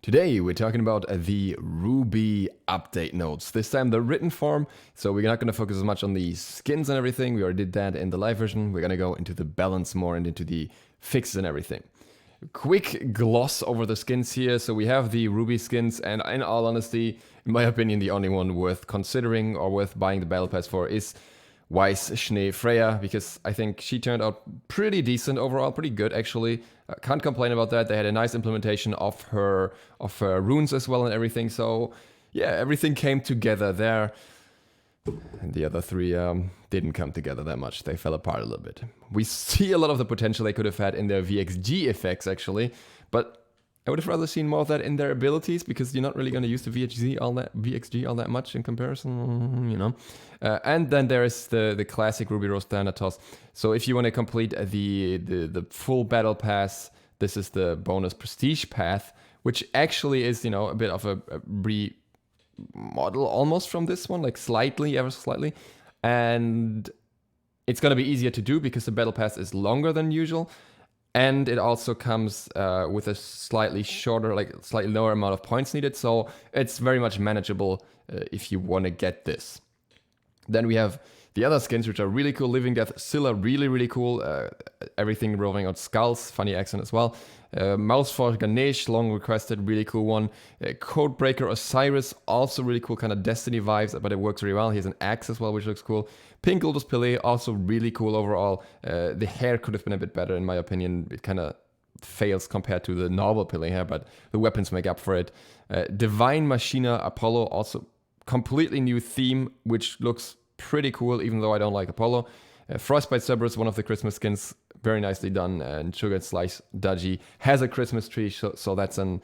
Today we're talking about the Ruby update notes. This time the written form, so we're not going to focus as much on the skins and everything. We already did that in the live version. We're going to go into the balance more and into the fixes and everything. Quick gloss over the skins here. So we have the Ruby skins, and in all honesty, in my opinion, the only one worth considering or worth buying the battle pass for is Weiss Freya, because I think she turned out pretty decent overall, pretty good actually. Can't complain about that. They had a nice implementation of her runes as well and everything. So yeah, everything came together there. And the other three didn't come together that much. They fell apart a little bit. We see a lot of the potential they could have had in their VXG effects actually, but I would have rather seen more of that in their abilities, because you're not really going to use the VXG all that much in comparison, you know. And then there is the classic Ruby Rose Thanatos. So if you want to complete the full battle pass, this is the bonus prestige path, which actually is, you know, a bit of a remodel almost from this one, like slightly, ever so slightly. And it's going to be easier to do because the battle pass is longer than usual. And it also comes with a slightly shorter, like slightly lower amount of points needed. So it's very much manageable if you want to get this. Then we have the other skins, which are really cool. Living Death Scylla, really, really cool. Everything revolving on skulls, funny accent as well. Mouse for Ganesh, long requested, really cool one. Codebreaker Osiris, also really cool, kind of Destiny vibes, but it works really well. He has an axe as well, which looks cool. Pink Goldus Pele, also really cool overall. The hair could have been a bit better in my opinion. It kind of fails compared to the normal Pele hair, but the weapons make up for it. Divine Machina Apollo, also completely new theme, which looks pretty cool, even though I don't like Apollo. Frostbite Cerberus, one of the Christmas skins, very nicely done. And Sugar Slice Dudgy has a Christmas tree, so that's an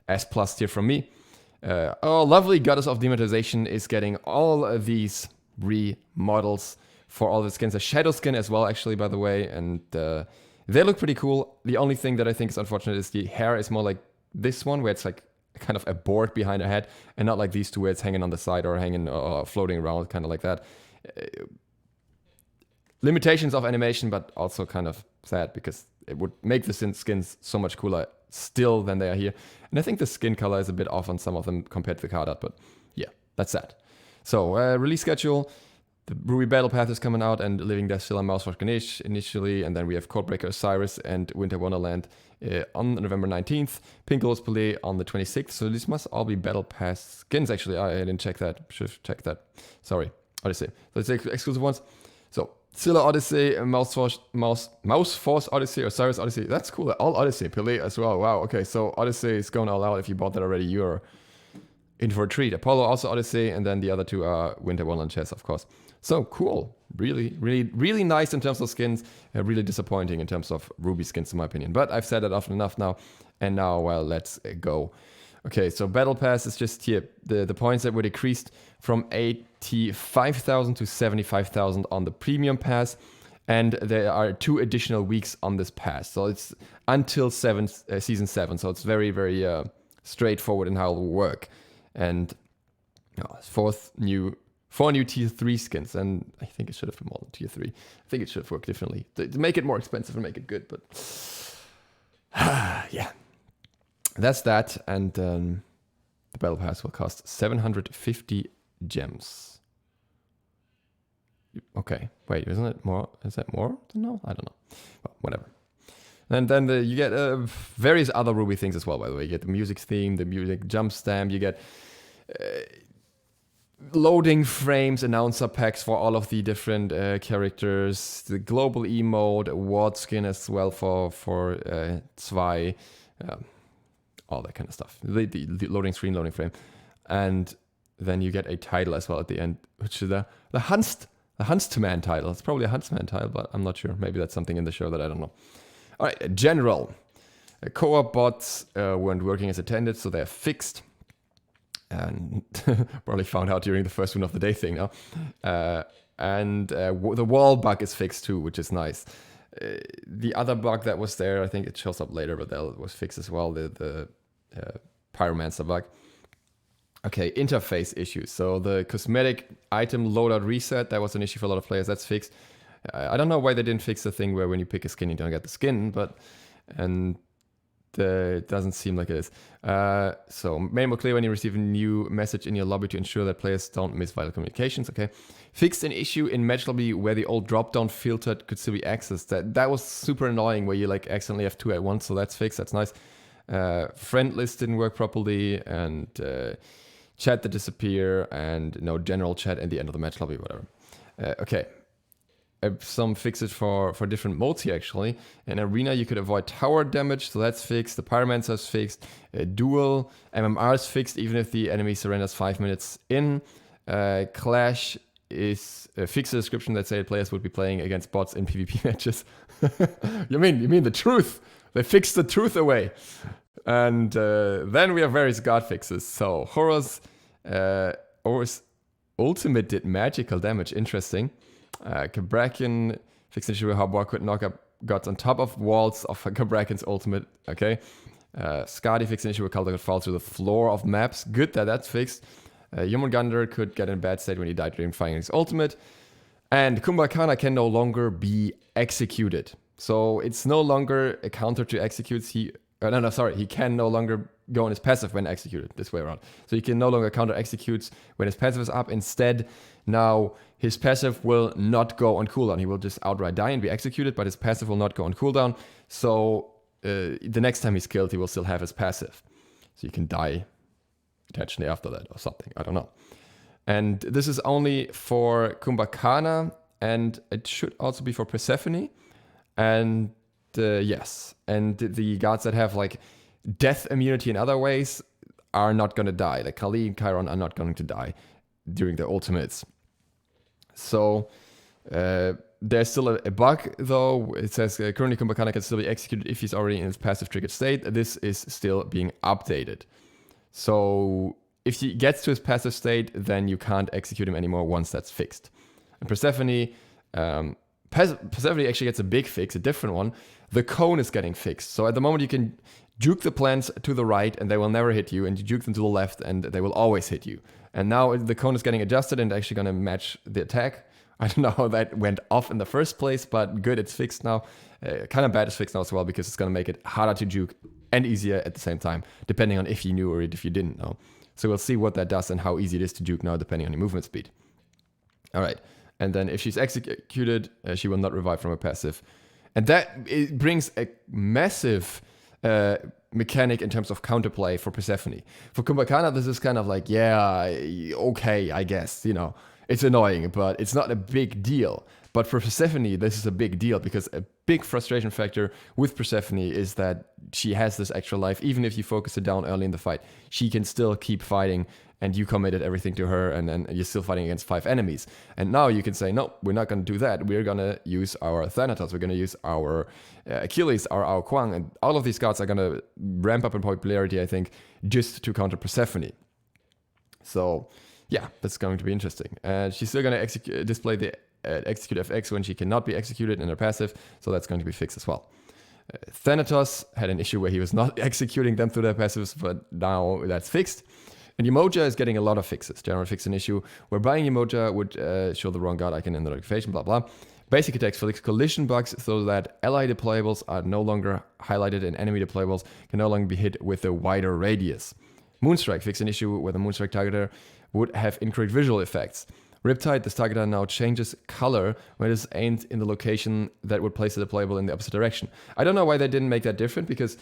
S+ tier from me. Oh, lovely Goddess of Demonetisation is getting all of these remodels for all the skins. A shadow skin as well, actually, by the way, and they look pretty cool. The only thing that I think is unfortunate is the hair is more like this one, where it's like kind of a board behind her head, and not like these two where it's hanging on the side or hanging or floating around, kind of like that. Limitations of animation, but also kind of sad, because it would make the skins so much cooler still than they are here. And I think the skin color is a bit off on some of them compared to the card art, but yeah, that's that. So, release schedule. The Ruby Battle Path is coming out, and Living Death Scylla, Mouseforge Ganesh initially, and then we have Codebreaker Osiris and Winter Wonderland on November 19th. Pink Goldus Pele on the 26th. So these must all be Battle Pass skins, actually. I didn't check that. Should have checked that. Sorry. Odyssey. So it's exclusive ones. So, Scylla Odyssey, Mouse Force Odyssey, Osiris Odyssey. That's cool. All Odyssey. Pele as well. Wow. Okay, so Odyssey is going all out. If you bought that already, you're in for a treat. Apollo also Odyssey, and then the other two are Winter Wonderland chess, of course. So cool. Really, really, really nice in terms of skins. Really disappointing in terms of Ruby skins, in my opinion. But I've said it often enough now. And now, well, let's go. Okay, so Battle Pass is just here. The points that were decreased from 85,000 to 75,000 on the Premium Pass. And there are 2 additional weeks on this pass. So it's until Season 7. So it's very, very straightforward in how it will work. And 4 new Tier 3 skins, and I think it should have been more than Tier 3. I think it should have worked differently. To make it more expensive and make it good, but yeah. That's that, and the Battle Pass will cost 750 gems. Okay, wait, isn't it more? Is that more? No, I don't know. Well, whatever. And then you get various other Ruby things as well, by the way. You get the music theme, the music jump stamp, you get loading frames, announcer packs for all of the different characters, the global emote, award skin as well for Zwei, all that kind of stuff. The loading screen, loading frame. And then you get a title as well at the end, which is the Huntsman title. It's probably a Huntsman title, but I'm not sure. Maybe that's something in the show that I don't know. All right, general. Co-op bots weren't working as intended, so they're fixed. And probably found out during the first one of the day thing now. And the wall bug is fixed too, which is nice. The other bug that was there, I think it shows up later, but that was fixed as well, the Pyromancer bug. Okay, interface issues. So the cosmetic item loadout reset, that was an issue for a lot of players, that's fixed. I don't know why they didn't fix the thing where when you pick a skin, you don't get the skin, and it doesn't seem like it is. So make more clear when you receive a new message in your lobby to ensure that players don't miss vital communications. Okay. Fixed an issue in match lobby where the old drop-down filter could still be accessed. That was super annoying where you like accidentally have 2 at once. So that's fixed. That's nice. Friend list didn't work properly, and chat that disappear, and no general chat at the end of the match lobby, whatever. Okay. Some fixes for different modes here, actually. In Arena, you could avoid tower damage, so that's fixed. The Pyromancer is fixed. Duel, MMR is fixed, even if the enemy surrenders 5 minutes in. Clash is fixed a description that say players would be playing against bots in PvP matches. You mean the truth? They fixed the truth away. And then we have various god fixes. So Horus ultimate did magical damage. Interesting. Cabrakan fixed an issue where Harbor could knock up gods on top of walls of Cabrakan's ultimate. Okay. Skadi fixed an issue where Kalda could fall through the floor of maps. Good that that's fixed. Jormungandr could get in a bad state when he died during firing his ultimate. And Kumbhakana can no longer be executed. So it's no longer a counter to executes. He can no longer go on his passive when executed, this way around. So he can no longer counter executes when his passive is up. Instead, now his passive will not go on cooldown. He will just outright die and be executed, but his passive will not go on cooldown. So the next time he's killed, he will still have his passive. So you can die potentially after that or something. I don't know. And this is only for Kumbhakana, and it should also be for Persephone. And yes, and the gods that have like death immunity in other ways are not going to die. Like Kali and Chiron are not going to die during their ultimates. So there's still a bug though. It says currently Kumbhakana can still be executed if he's already in his passive triggered state. This is still being updated. So if he gets to his passive state, then you can't execute him anymore once that's fixed. And Persephone actually gets a big fix, a different one. The cone is getting fixed. So at the moment you can juke the plants to the right and they will never hit you, and you juke them to the left and they will always hit you. And now the cone is getting adjusted and actually going to match the attack. I don't know how that went off in the first place, but good, it's fixed now. Kind of bad it's fixed now as well, because it's going to make it harder to juke and easier at the same time, depending on if you knew or if you didn't know. So we'll see what that does and how easy it is to juke now, depending on your movement speed. All right. And then if she's executed, she will not revive from her passive. And it brings a massive mechanic in terms of counterplay for Persephone. For Kumbhakana, this is kind of like, yeah, okay, I guess, you know. It's annoying, but it's not a big deal. But for Persephone, this is a big deal, because a big frustration factor with Persephone is that she has this extra life. Even if you focus her down early in the fight, she can still keep fighting, and you committed everything to her, and then you're still fighting against 5 enemies. And now you can say, no, we're not going to do that. We're going to use our Thanatos. We're going to use our Achilles, our Kwang. And all of these gods are going to ramp up in popularity, I think, just to counter Persephone. So, yeah, that's going to be interesting. And she's still going to display the execute FX when she cannot be executed in her passive. So that's going to be fixed as well. Thanatos had an issue where he was not executing them through their passives, but now that's fixed. And Umoja is getting a lot of fixes. General fix an issue where buying Umoja would show the wrong god icon in the notification, blah, blah. Basic attacks fix collision bugs so that ally deployables are no longer highlighted and enemy deployables can no longer be hit with a wider radius. Moonstrike fix an issue where the Moonstrike targeter would have incorrect visual effects. Riptide, this targeter now changes color when it is aimed in the location that would place the deployable in the opposite direction. I don't know why they didn't make that different, because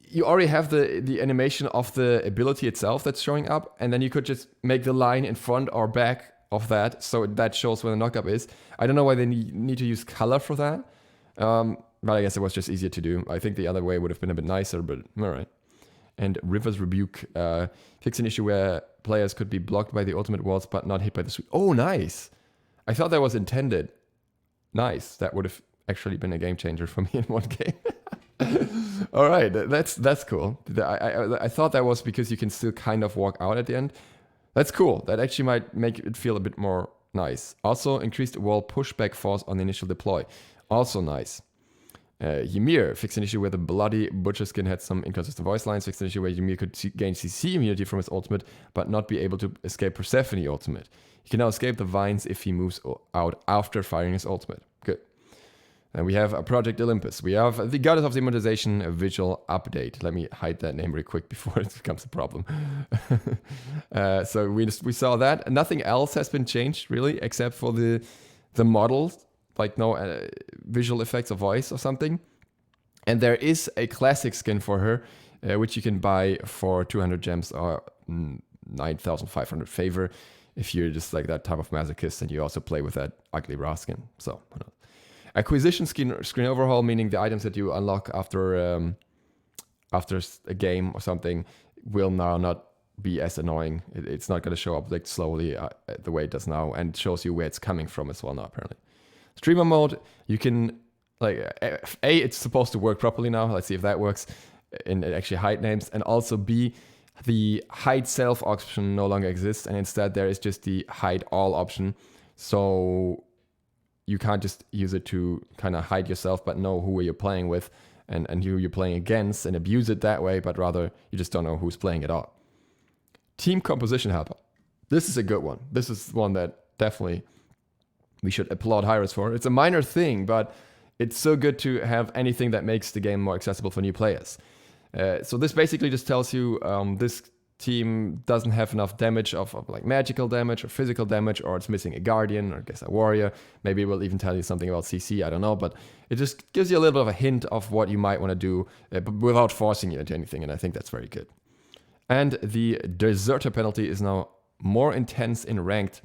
you already have the animation of the ability itself that's showing up, and then you could just make the line in front or back of that, so that shows where the knockup is. I don't know why they need to use color for that, but I guess it was just easier to do. I think the other way would have been a bit nicer, but all right. And River's Rebuke fix an issue where players could be blocked by the ultimate walls but not hit by the sweep. Oh, nice! I thought that was intended. Nice. That would have actually been a game changer for me in one game. All right, that's cool. I thought that was because you can still kind of walk out at the end. That's cool. That actually might make it feel a bit more nice. Also, increased wall pushback force on the initial deploy. Also nice. Ymir fixed an issue where the bloody butcher skin had some inconsistent voice lines. Fixed an issue where Ymir could gain CC immunity from his ultimate, but not be able to escape Persephone ultimate. He can now escape the vines if he moves out after firing his ultimate. Good. And we have a Project Olympus. We have the Goddess of Demonetisation visual update. Let me hide that name real quick before it becomes a problem. So we saw that. Nothing else has been changed, really, except for the models, like no visual effects or voice or something. And there is a classic skin for her, which you can buy for 200 gems or 9,500 favor if you're just like that type of masochist and you also play with that ugly raw skin. So, acquisition screen overhaul, meaning the items that you unlock after a game or something will now not be as annoying. It's not going to show up like slowly the way it does now, and it shows you where it's coming from as well now, apparently. Streamer mode, you can, like, it's supposed to work properly now. Let's see if that works in actually hide names. And also B, the hide self option no longer exists, and instead there is just the hide all option. So you can't just use it to kind of hide yourself, but know who you're playing with and who you're playing against and abuse it that way, but rather you just don't know who's playing it all. Team composition helper. This is a good one. This is one that definitely we should applaud Hyros for. It's a minor thing, but it's so good to have anything that makes the game more accessible for new players. So this basically just tells you this team doesn't have enough damage of like magical damage or physical damage, or it's missing a guardian or I guess a warrior. Maybe it will even tell you something about CC, I don't know, but it just gives you a little bit of a hint of what you might want to do, but without forcing you into anything, and I think that's very good. And the deserter penalty is now more intense in ranked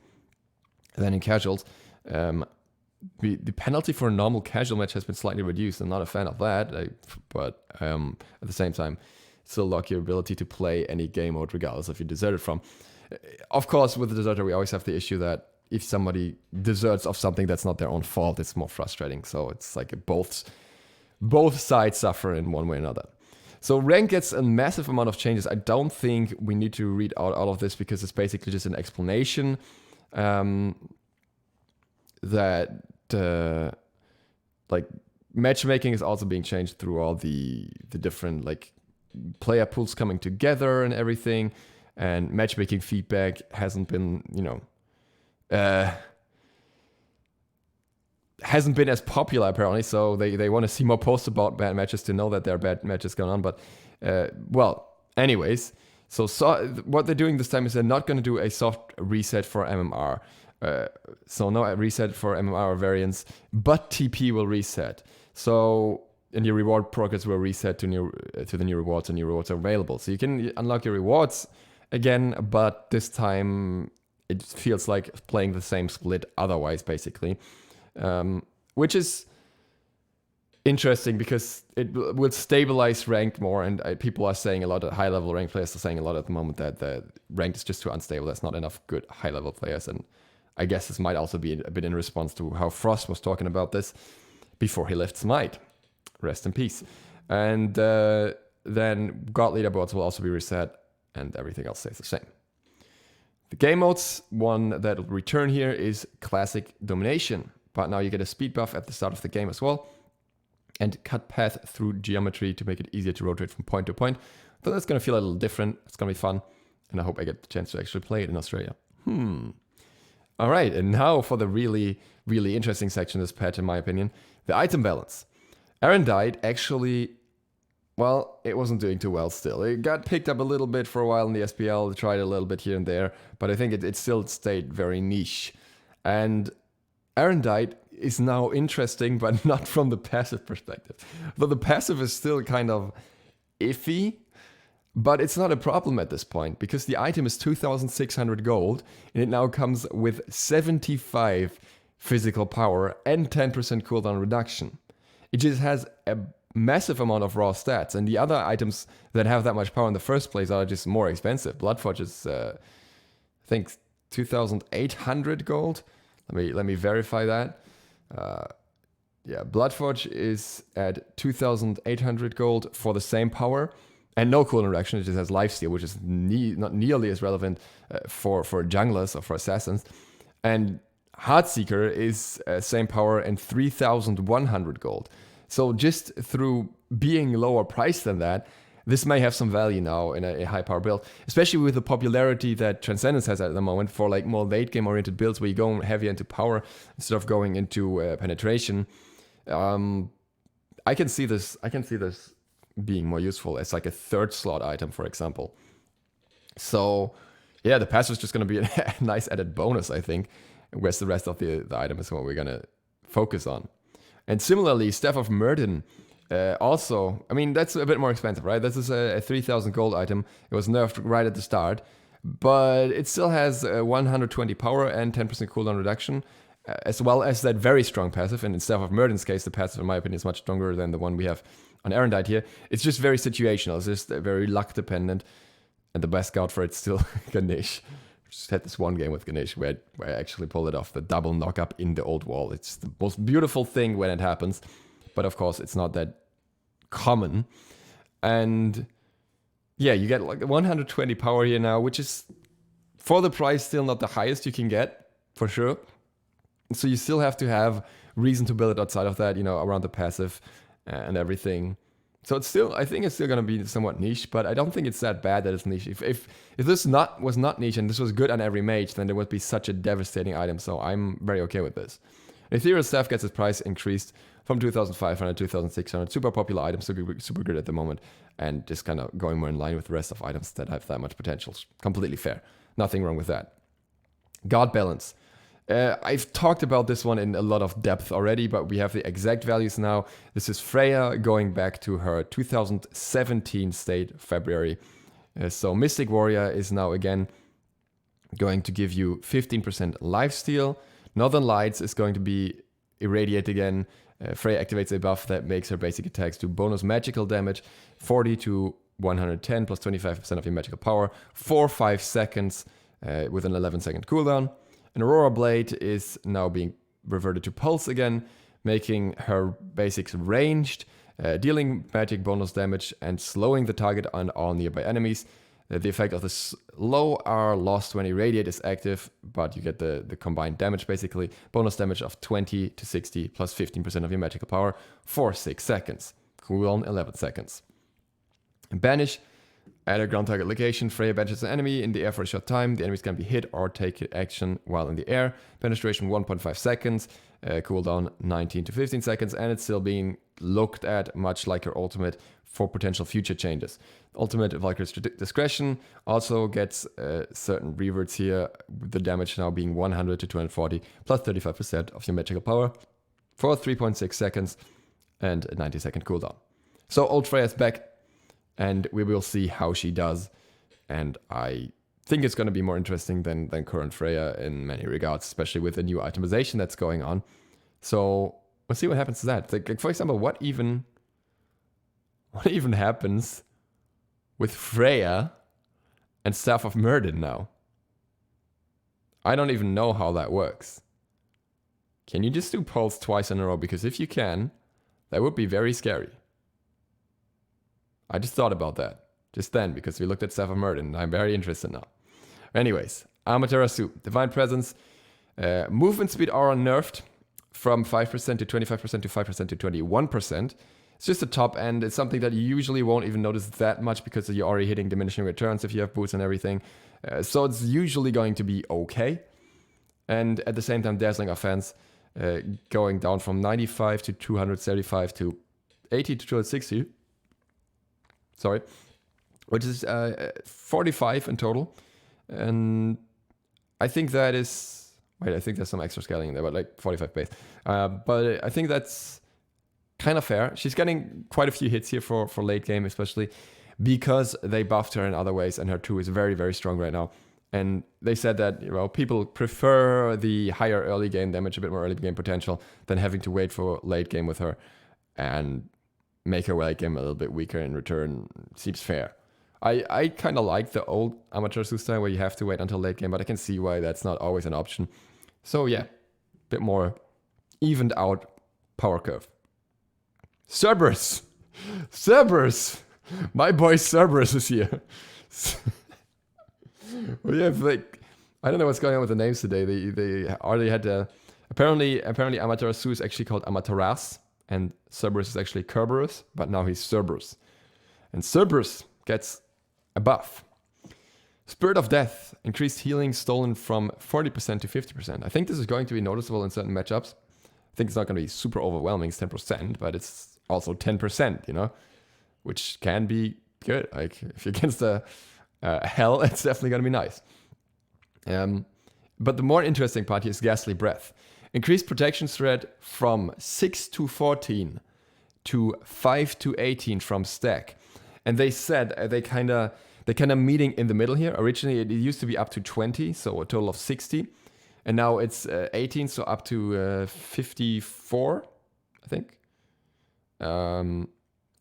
than in casuals. The penalty for a normal casual match has been slightly reduced. I'm not a fan of that, but at the same time, still lock your ability to play any game mode regardless if you deserted from. Of course, with the deserter, we always have the issue that if somebody deserts of something that's not their own fault, it's more frustrating. So it's like both sides suffer in one way or another. So rank gets a massive amount of changes. I don't think we need to read out all of this because it's basically just an explanation that like matchmaking is also being changed through all the different like player pools coming together and everything, and matchmaking feedback hasn't been hasn't been as popular apparently, so they want to see more posts about bad matches to know that there are bad matches going on. But well, anyways, so what they're doing this time is they're not going to do a soft reset for MMR. So no reset for MMR variants, but TP will reset. So and your reward progress will reset to the new rewards, and new rewards are available. So you can unlock your rewards again, but this time it feels like playing the same split otherwise, basically. Which is interesting because it will stabilize ranked more, and people are saying a lot of high-level ranked players are saying a lot at the moment that the ranked is just too unstable. There's not enough good high-level players, and I guess this might also be a bit in response to how Frost was talking about this before he left Smite. Rest in peace. And then God leaderboards will also be reset, and everything else stays the same. The game modes, one that will return here is Classic Domination. But now you get a speed buff at the start of the game as well, and cut path through geometry to make it easier to rotate from point to point. So that's going to feel a little different. It's going to be fun, and I hope I get the chance to actually play it in Australia. All right, and now for the really, really interesting section of this patch, in my opinion, the item balance. Arondight actually, well, it wasn't doing too well still. It got picked up a little bit for a while in the SPL, tried a little bit here and there, but I think it still stayed very niche. And Arondight is now interesting, but not from the passive perspective. But the passive is still kind of iffy, but it's not a problem at this point because the item is 2,600 gold and it now comes with 75 physical power and 10% cooldown reduction. It just has a massive amount of raw stats, and the other items that have that much power in the first place are just more expensive. Bloodforge is, I think, 2,800 gold. Let me verify that. Yeah, Bloodforge is at 2,800 gold for the same power and no cooldown reduction. It just has lifesteal, which is not nearly as relevant for junglers or for assassins. And Heartseeker is same power and 3,100 gold. So just through being lower priced than that, this may have some value now in a high power build, especially with the popularity that Transcendence has at the moment for like more late game oriented builds where you go heavier into power instead of going into penetration. I can see this being more useful as like a third slot item, for example. So yeah, the passive is just going to be a nice added bonus, I think, whereas the rest of the item is what we're going to focus on. And similarly, Staff of Myrddin, also, I mean, that's a bit more expensive, right? This is a 3,000 gold item. It was nerfed right at the start, but it still has 120 power and 10% cooldown reduction, as well as that very strong passive. And in Staff of Myrddin's case, the passive, in my opinion, is much stronger than the one we have on Arondight here. It's just very situational. It's just very luck dependent. And the best scout for it's still Ganesh. Just had this one game with Ganesh where I actually pulled it off, the double knock-up in the old wall. It's the most beautiful thing when it happens. But of course, it's not that common. And yeah, you get like 120 power here now, which is, for the price, still not the highest you can get, for sure. So you still have to have reason to build it outside of that, you know, around the passive and everything. So it's still, I think it's still going to be somewhat niche, but I don't think it's that bad that it's niche. If this was not niche and this was good on every mage, then there would be such a devastating item. So I'm very okay with this. Ethereal staff gets its price increased from 2,500 to 2,600. Super popular item, super good at the moment, and just kind of going more in line with the rest of items that have that much potential. Completely fair. Nothing wrong with that. Guard balance. I've talked about this one in a lot of depth already, but we have the exact values now. This is Freya going back to her 2017 state, February. So Mystic Warrior is now again going to give you 15% lifesteal. Northern Lights is going to be irradiate again. Freya activates a buff that makes her basic attacks do bonus magical damage, 40 to 110 plus 25% of your magical power for 5 seconds with an 11-second cooldown. And Aurora Blade is now being reverted to Pulse again, making her basics ranged, dealing magic bonus damage and slowing the target on all nearby enemies. The effect of the slow are lost when Irradiate is active, but you get the combined damage basically. Bonus damage of 20 to 60 plus 15% of your magical power for 6 seconds. Cooldown 11 seconds. Banish. At a ground target location, Freya banishes an enemy in the air for a short time. The enemies can be hit or take action while in the air. Banish duration 1.5 seconds, cooldown 19 to 15 seconds, and it's still being looked at much like her ultimate for potential future changes. Ultimate Valkyrie's Discretion also gets certain reverts here, with the damage now being 100 to 240 plus 35% of your magical power for 3.6 seconds and a 90-second cooldown. So old Freya's back. And we will see how she does. And I think it's going to be more interesting than current Freya in many regards, especially with the new itemization that's going on. So we'll see what happens to that. Like, for example, what even happens with Freya and Staff of Myrddin now? I don't even know how that works. Can you just do Pulse twice in a row? Because if you can, that would be very scary. I just thought about that just then because we looked at Staff of Myrddin and I'm very interested now. Anyways, Amaterasu, Divine Presence, movement speed aura nerfed from 5% to 25% to 5% to 21%. It's just the top end. It's something that you usually won't even notice that much because you're already hitting diminishing returns if you have boots and everything. So it's usually going to be okay. And at the same time, Dazzling Offense going down from 95 to 275 to 80 to 260. Sorry, which is 45 in total. And I think that is, wait, I think there's some extra scaling in there, but like 45 base. But I think that's kind of fair. She's getting quite a few hits here for late game, especially because they buffed her in other ways, and her 2 is very, very strong right now. And they said that, you know, people prefer the higher early game damage, a bit more early game potential, than having to wait for late game with her. And make her late game a little bit weaker in return seems fair. I kind of like the old Amaterasu style where you have to wait until late game, but I can see why that's not always an option. So yeah, bit more evened out power curve. Cerberus! My boy Cerberus is here. We have like, I don't know what's going on with the names today. They already had apparently Amaterasu is actually called Amaterasu. And Cerberus is actually Cerberus, but now he's Cerberus. And Cerberus gets a buff. Spirit of Death, increased healing stolen from 40% to 50%. I think this is going to be noticeable in certain matchups. think it's not going to be super overwhelming, it's 10%, but it's also 10%, you know, which can be good. Like if you're against a hell, it's definitely going to be nice. But the more interesting part here is Ghastly Breath. Increased protection threat from 6 to 14 to 5 to 18 from stack. And they said they're kind of meeting in the middle here. Originally, it used to be up to 20, so a total of 60. And now it's 18, so up to 54, I think.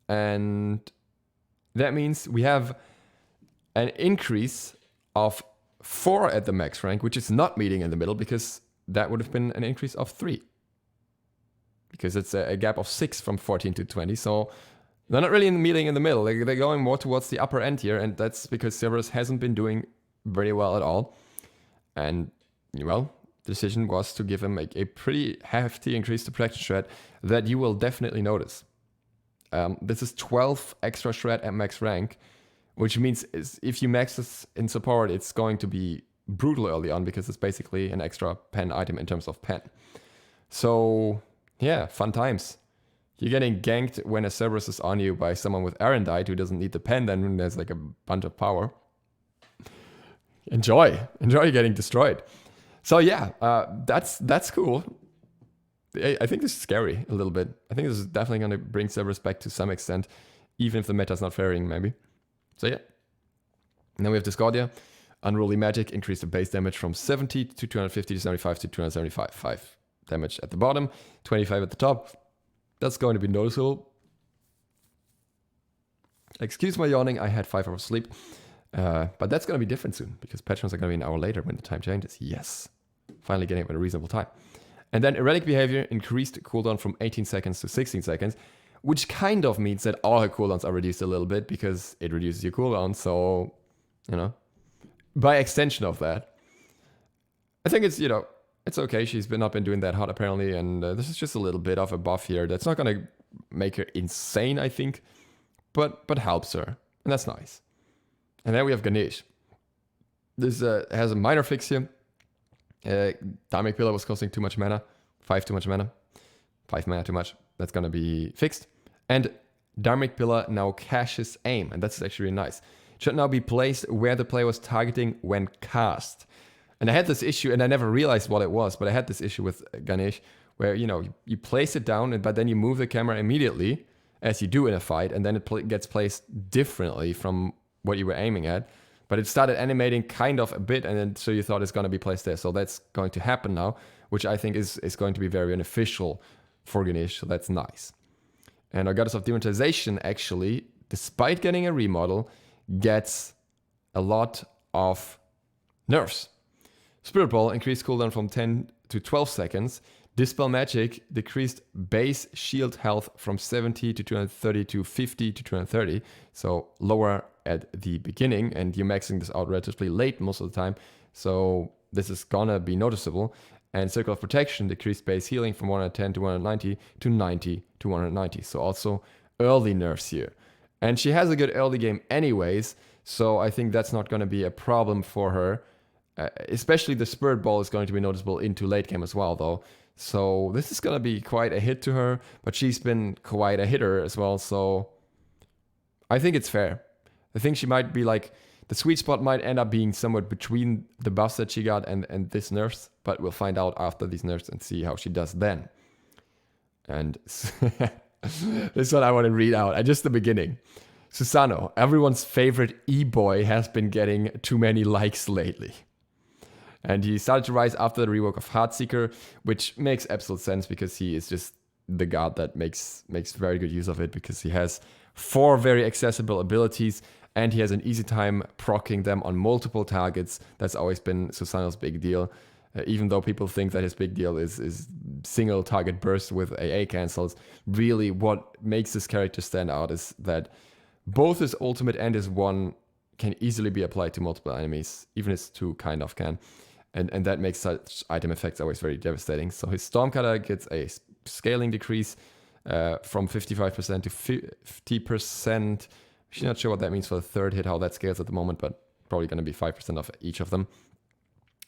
And that means we have an increase of 4 at the max rank, which is not meeting in the middle, because that would have been an increase of 3. Because it's a gap of 6 from 14 to 20, so they're not really meeting in the middle. They're going more towards the upper end here, and that's because Cerberus hasn't been doing very well at all. And, well, the decision was to give him a pretty hefty increase to protection shred that you will definitely notice. This is 12 extra shred at max rank, which means if you max this in support, it's going to be brutal early on because it's basically an extra pen item in terms of pen. So, yeah, fun times. You're getting ganked when a Cerberus is on you by someone with Arondight who doesn't need the pen, then there's like a bunch of power. Enjoy getting destroyed. So yeah, that's cool. I think this is scary a little bit. I think this is definitely going to bring Cerberus back to some extent, even if the meta's not fairing, maybe. So yeah. And then we have Discordia. Unruly Magic, increase the base damage from 70 to 250 to 75 to 275. 5 damage at the bottom, 25 at the top. That's going to be noticeable. Excuse my yawning, I had 5 hours sleep. But that's going to be different soon, because patrons are going to be an hour later when the time changes. Yes. Finally getting it at a reasonable time. And then Erratic Behavior, increased cooldown from 18 seconds to 16 seconds, which kind of means that all her cooldowns are reduced a little bit, because it reduces your cooldown. So, you know, by extension of that, I think it's, you know, it's okay. She's not been doing that hot apparently, and this is just a little bit of a buff here. That's not going to make her insane, I think, but helps her, and that's nice. And then we have Ganesh. This has a minor fix here. Dharmic Pillar was costing too much mana. 5 too much mana. 5 mana too much. That's going to be fixed. And Dharmic Pillar now caches aim, and that's actually really nice. It should now be placed where the player was targeting when cast. And I had this issue, and I never realized what it was, but I had this issue with Ganesh, where, you know, you place it down, but then you move the camera immediately, as you do in a fight, and then it gets placed differently from what you were aiming at. But it started animating kind of a bit, and then so you thought it's going to be placed there. So that's going to happen now, which I think is going to be very beneficial for Ganesh, so that's nice. And our Goddess of Demonetization, actually, despite getting a remodel, gets a lot of nerfs. Spirit Ball increased cooldown from 10 to 12 seconds. Dispel Magic decreased base shield health from 70 to 230 to 50 to 230. So lower at the beginning, and you're maxing this out relatively late most of the time. So this is gonna be noticeable. And Circle of Protection decreased base healing from 110 to 190 to 90 to 190. So also early nerfs here. And she has a good early game anyways, so I think that's not gonna be a problem for her. Especially the Spirit Ball is going to be noticeable into late game as well, though. So this is going to be quite a hit to her, but she's been quite a hitter as well, so I think it's fair. I think she might be like, the sweet spot might end up being somewhere between the buffs that she got and this nerfs, but we'll find out after these nerfs and see how she does then. And this is what I want to read out, just the beginning. Susanoo, everyone's favorite e-boy, has been getting too many likes lately. And he started to rise after the rework of Heartseeker, which makes absolute sense because he is just the god that makes very good use of it, because he has 4 very accessible abilities and he has an easy time proccing them on multiple targets. That's always been Susanoo's big deal. Even though people think that his big deal is single target burst with AA cancels, really what makes this character stand out is that both his ultimate and his 1 can easily be applied to multiple enemies. Even his 2 kind of can. And that makes such item effects always very devastating. So his Stormcutter gets a scaling decrease from 55% to 50%. I'm not sure what that means for the 3rd hit, how that scales at the moment, but probably going to be 5% of each of them.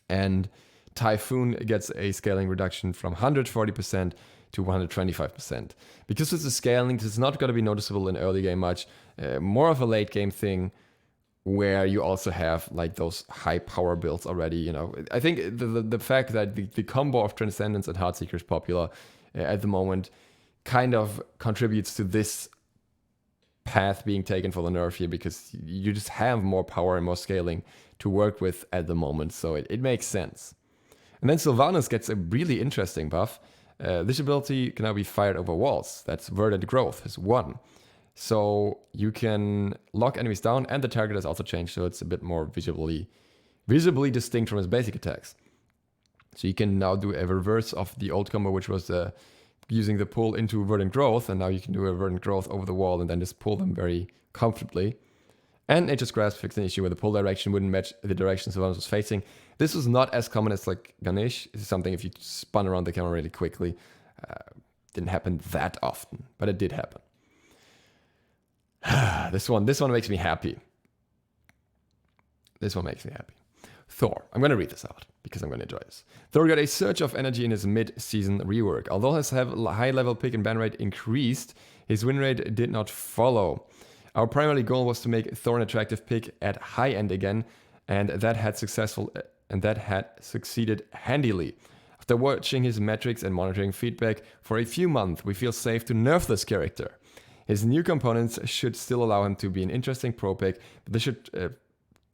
And Typhoon gets a scaling reduction from 140% to 125%. Because it's a scaling, this is not going to be noticeable in early game much. More of a late game thing where you also have like those high power builds already, you know. I think the fact that the combo of Transcendence and Heartseeker is popular at the moment kind of contributes to this path being taken for the nerf here, because you just have more power and more scaling to work with at the moment, so it makes sense. And then Sylvanus gets a really interesting buff. This ability can now be fired over walls. That's Verdant Growth, has 1. So you can lock enemies down, and the target has also changed, so it's a bit more visibly distinct from his basic attacks. So you can now do a reverse of the old combo, which was using the pull into Verdant Growth, and now you can do a Verdant Growth over the wall and then just pull them very comfortably. And Nature's Grasp fixed an issue where the pull direction wouldn't match the direction Sylvanus was facing. This was not as common as like Ganesh. This is something if you spun around the camera really quickly. Didn't happen that often, but it did happen. This one makes me happy. This one makes me happy. Thor. I'm going to read this out because I'm going to enjoy this. Thor got a surge of energy in his mid-season rework. Although his high-level pick and ban rate increased, his win rate did not follow. Our primary goal was to make Thor an attractive pick at high end again, and that had succeeded handily. After watching his metrics and monitoring feedback for a few months, we feel safe to nerf this character. His new components should still allow him to be an interesting pro pick, but this should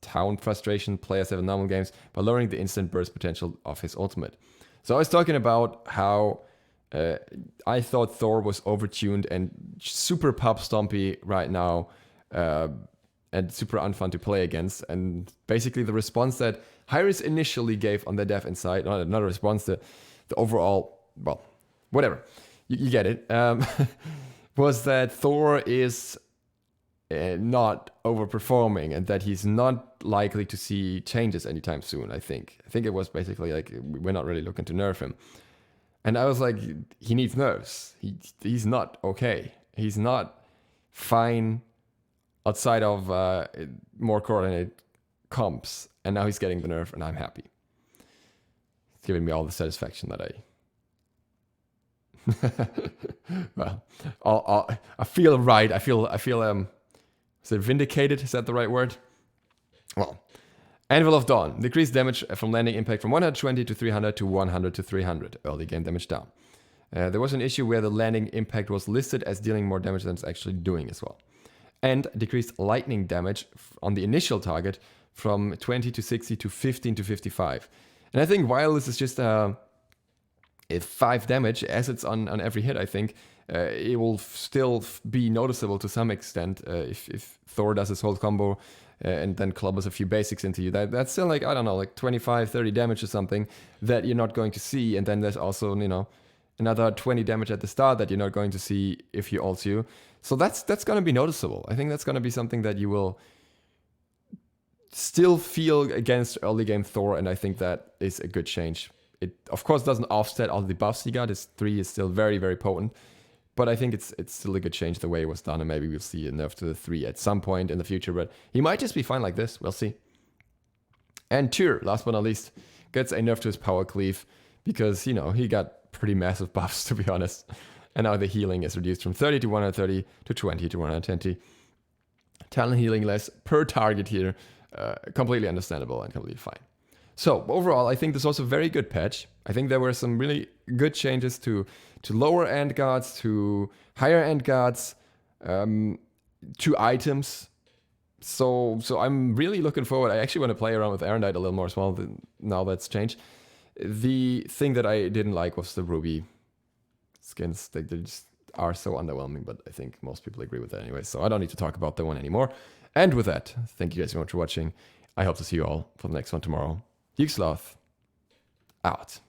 town frustration players have in normal games by lowering the instant burst potential of his ultimate. So I was talking about how I thought Thor was overtuned and super pop stompy right now, and super unfun to play against. And basically the response that Hyris initially gave on the dev inside, not a response, the overall, well, whatever, you get it, was that Thor is not overperforming and that he's not likely to see changes anytime soon. I think it was basically like, we're not really looking to nerf him. And I was like, he needs nerfs. He's not okay. He's not fine outside of more coordinated comps. And now he's getting the nerf, and I'm happy. It's giving me all the satisfaction that well, I feel right. I feel is it vindicated? Is that the right word? Well, Anvil of Dawn. Decreased damage from landing impact from 120 to 300 to 100 to 300. Early game damage down. There was an issue where the landing impact was listed as dealing more damage than it's actually doing as well. And decreased lightning damage on the initial target from 20 to 60 to 15 to 55. And I think while this is just 5 damage, as it's on every hit, I think it will still be noticeable to some extent if Thor does his whole combo and then clubbers a few basics into you. That's still like, I don't know, like 25, 30 damage or something that you're not going to see. And then there's also, you know, another 20 damage at the start that you're not going to see if you ult you. So that's going to be noticeable. I think that's going to be something that you will still feel against early game Thor, and I think that is a good change. It, of course, doesn't offset all the buffs he got. His 3 is still very, very potent. But I think it's still a good change the way it was done, and maybe we'll see a nerf to the 3 at some point in the future, but he might just be fine like this. We'll see. And Tyr, last but not least, gets a nerf to his power cleave because, you know, he got pretty massive buffs, to be honest. And now the healing is reduced from 30 to 130 to 20 to 120. Talent healing less per target here. Completely understandable and completely fine. So overall, I think this was a very good patch. I think there were some really good changes to lower end guards, to higher end guards, to items. So I'm really looking forward. I actually want to play around with Arondight a little more as well. Now that's changed. The thing that I didn't like was the ruby skins. They just are so underwhelming, but I think most people agree with that anyway. So I don't need to talk about that one anymore. And with that, thank you guys so much for watching. I hope to see you all for the next one tomorrow. DukeSloth, out.